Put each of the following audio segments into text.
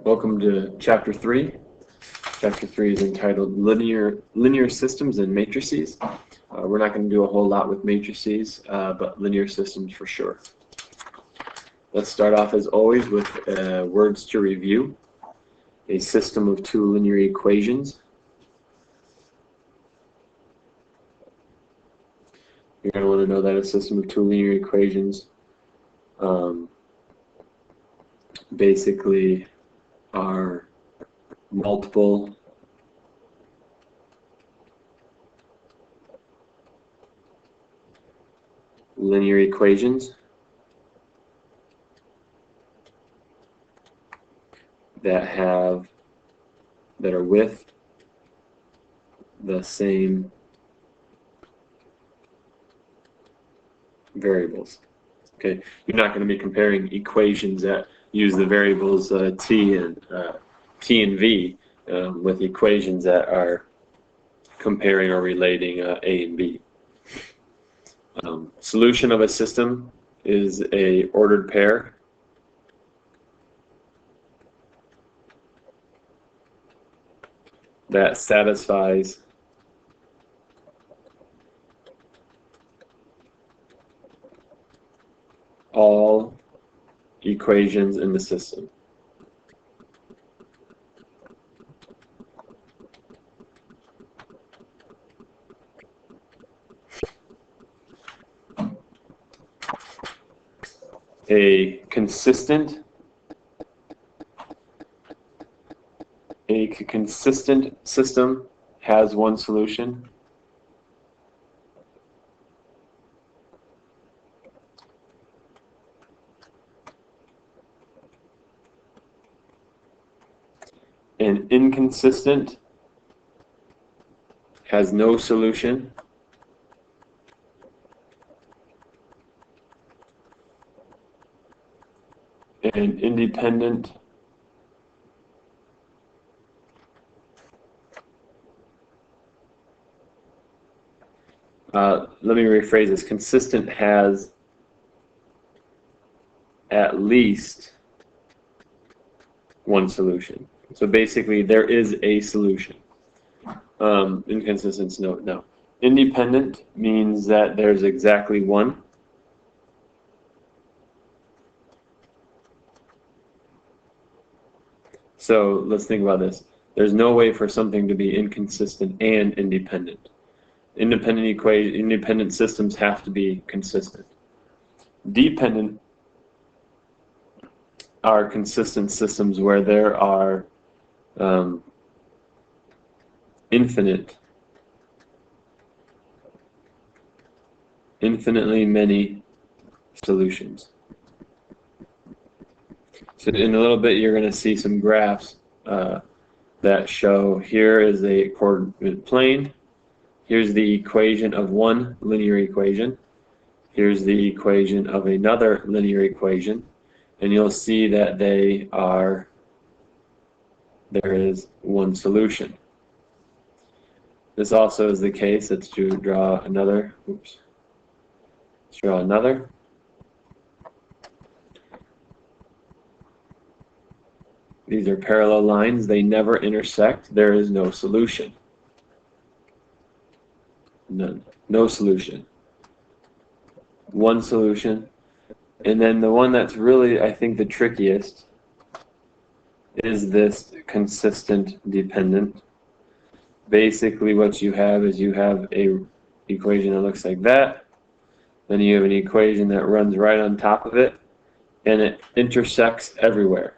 Welcome to Chapter 3. Chapter 3 is entitled Linear Systems and Matrices. We're not going to do a whole lot with matrices, but linear systems for sure. Let's start off as always with words to review. A system of two linear equations. You're going to want to know that a system of two linear equations basically are multiple linear equations that are with the same variables. Okay, you're not going to be comparing equations that use the variables t and v with equations that are comparing or relating a and b. Solution of a system is a ordered pair that satisfies all equations in the system. A consistent system has one solution. An inconsistent has no solution. And independent let me rephrase this. Consistent has at least one solution. So basically there is a solution. Inconsistent, no. Independent means that there's exactly one. So let's think about this. There's no way for something to be inconsistent and independent. Independent systems have to be consistent. Dependent are consistent systems where there are infinitely many solutions. So in a little bit you're going to see some graphs that show here is a coordinate plane. Here's the equation of one linear equation. Here's the equation of another linear equation. And you'll see that there is one solution. This also is the case. Let's draw another. Oops. Let's draw another. These are parallel lines. They never intersect. There is no solution. None. No solution. One solution. And then the one that's really, I think, the trickiest is this consistent dependent. Basically what you have is you have an equation that looks like that. Then you have an equation that runs right on top of it, and it intersects everywhere.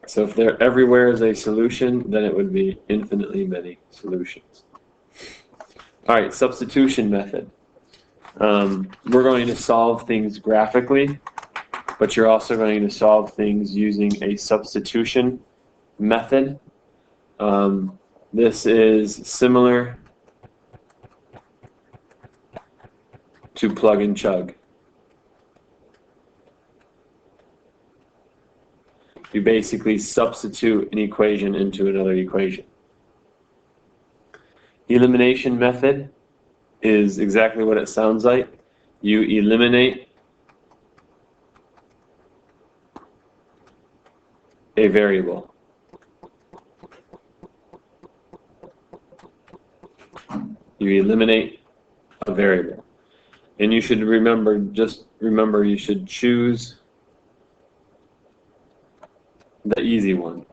So if there everywhere is a solution, then it would be infinitely many solutions. All right, substitution method. We're going to solve things graphically, but you're also going to solve things using a substitution method. This is similar to plug and chug. You basically substitute an equation into another equation. Elimination method is exactly what it sounds like. You eliminate a variable. You eliminate a variable. And you should remember, just remember, you should choose the easy one.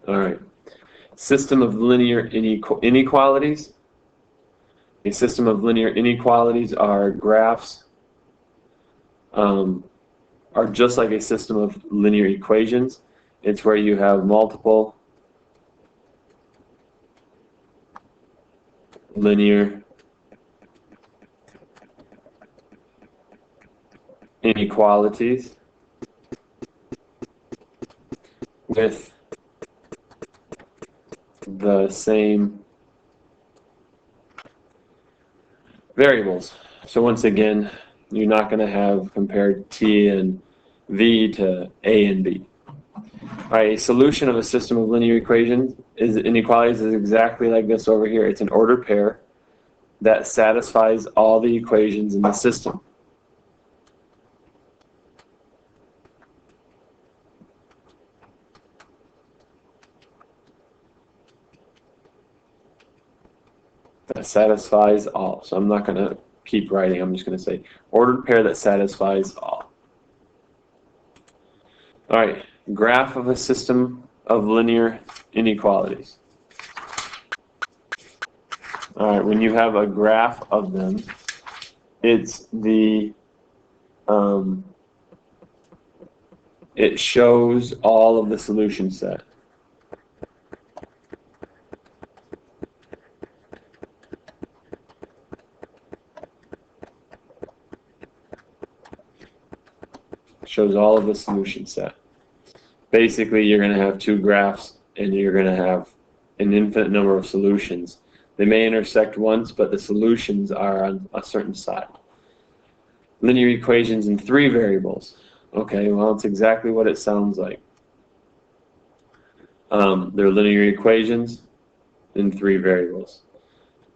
All right. System of linear inequalities. A system of linear inequalities are graphs, are just like a system of linear equations. It's where you have multiple linear inequalities with the same variables. So once again, you're not going to have compared t and v to a and b. All right, a solution of a system of linear equations inequalities is exactly like this over here. It's an ordered pair that satisfies all the equations in the system. That satisfies all. So I'm not going to keep writing. I'm just going to say ordered pair that satisfies all. All right, graph of a system of linear inequalities. All right, when you have a graph of them, it's the it shows all of the solution set. Shows all of the solution set. Basically, you're going to have two graphs, and you're going to have an infinite number of solutions. They may intersect once, but the solutions are on a certain side. Linear equations in 3 variables. Okay, well, it's exactly what it sounds like. They're linear equations in 3 variables.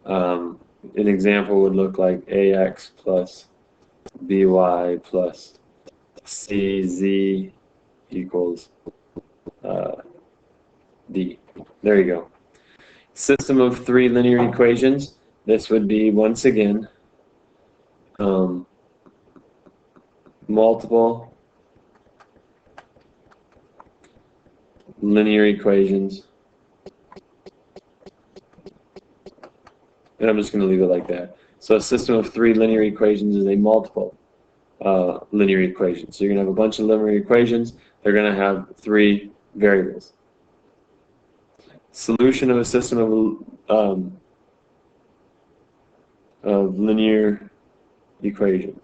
An example would look like ax plus by plus cz equals d. There you go. System of 3 linear equations. This would be, once again, multiple linear equations. And I'm just going to leave it like that. So a system of 3 linear equations is a multiple linear equation. So you're going to have a bunch of linear equations. They're going to have 3 variables. Solution of a system of linear equations.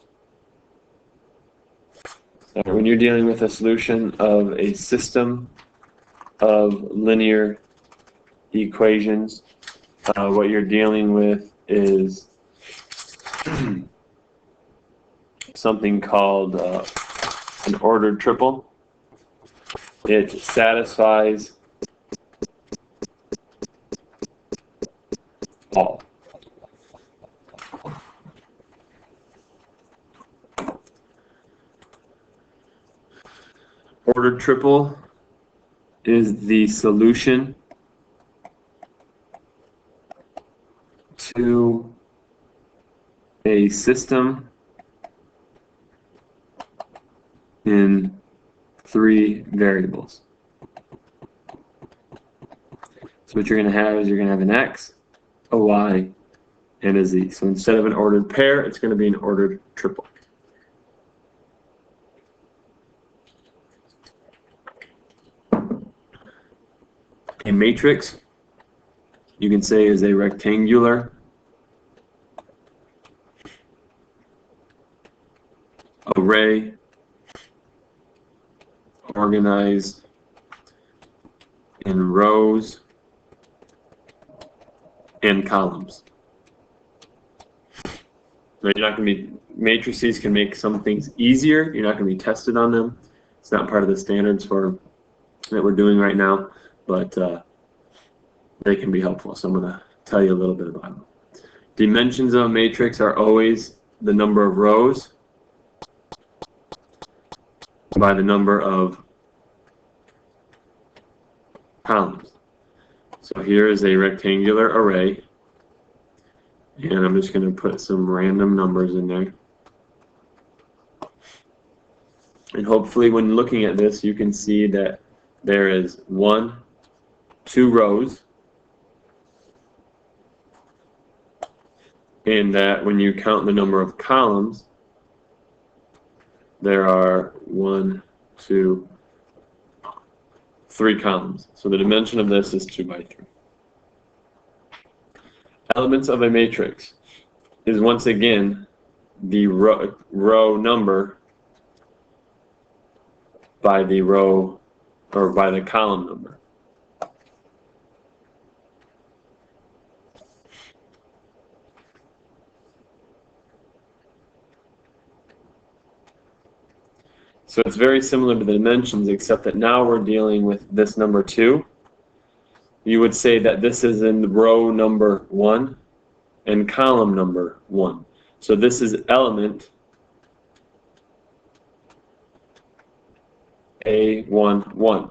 When you're dealing with a solution of a system of linear equations, what you're dealing with is something called an ordered triple. It satisfies all. Ordered triple is the solution to a system in 3 variables. So what you're going to have is you're going to have an x, a y, and a z. So instead of an ordered pair, it's going to be an ordered triple. A matrix, you can say, is a rectangular array organized in rows and columns. Now, you're not going to be, matrices can make some things easier. You're not going to be tested on them. It's not part of the standards that we're doing right now, but they can be helpful. So I'm going to tell you a little bit about them. Dimensions of a matrix are always the number of rows by the number of columns. So here is a rectangular array, and I'm just going to put some random numbers in there. And hopefully when looking at this, you can see that there is 2 rows, and that when you count the number of columns, there are 1, 2, 3 columns. So the dimension of this is 2 by 3. Elements of a matrix is once again the row number by the row or by the column number. So it's very similar to the dimensions, except that now we're dealing with this number 2. You would say that this is in row number 1 and column number 1. So this is element A11.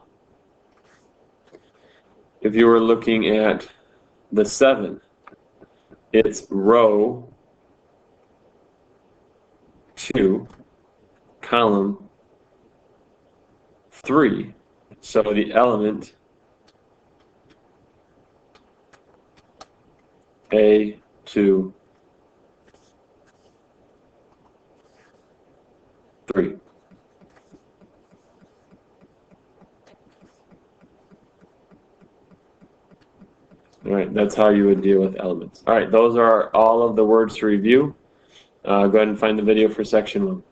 If you were looking at the 7, it's row 2, column 3. So the element A2, 3. All right, that's how you would deal with elements. All right, those are all of the words to review. Go ahead and find the video for section 1.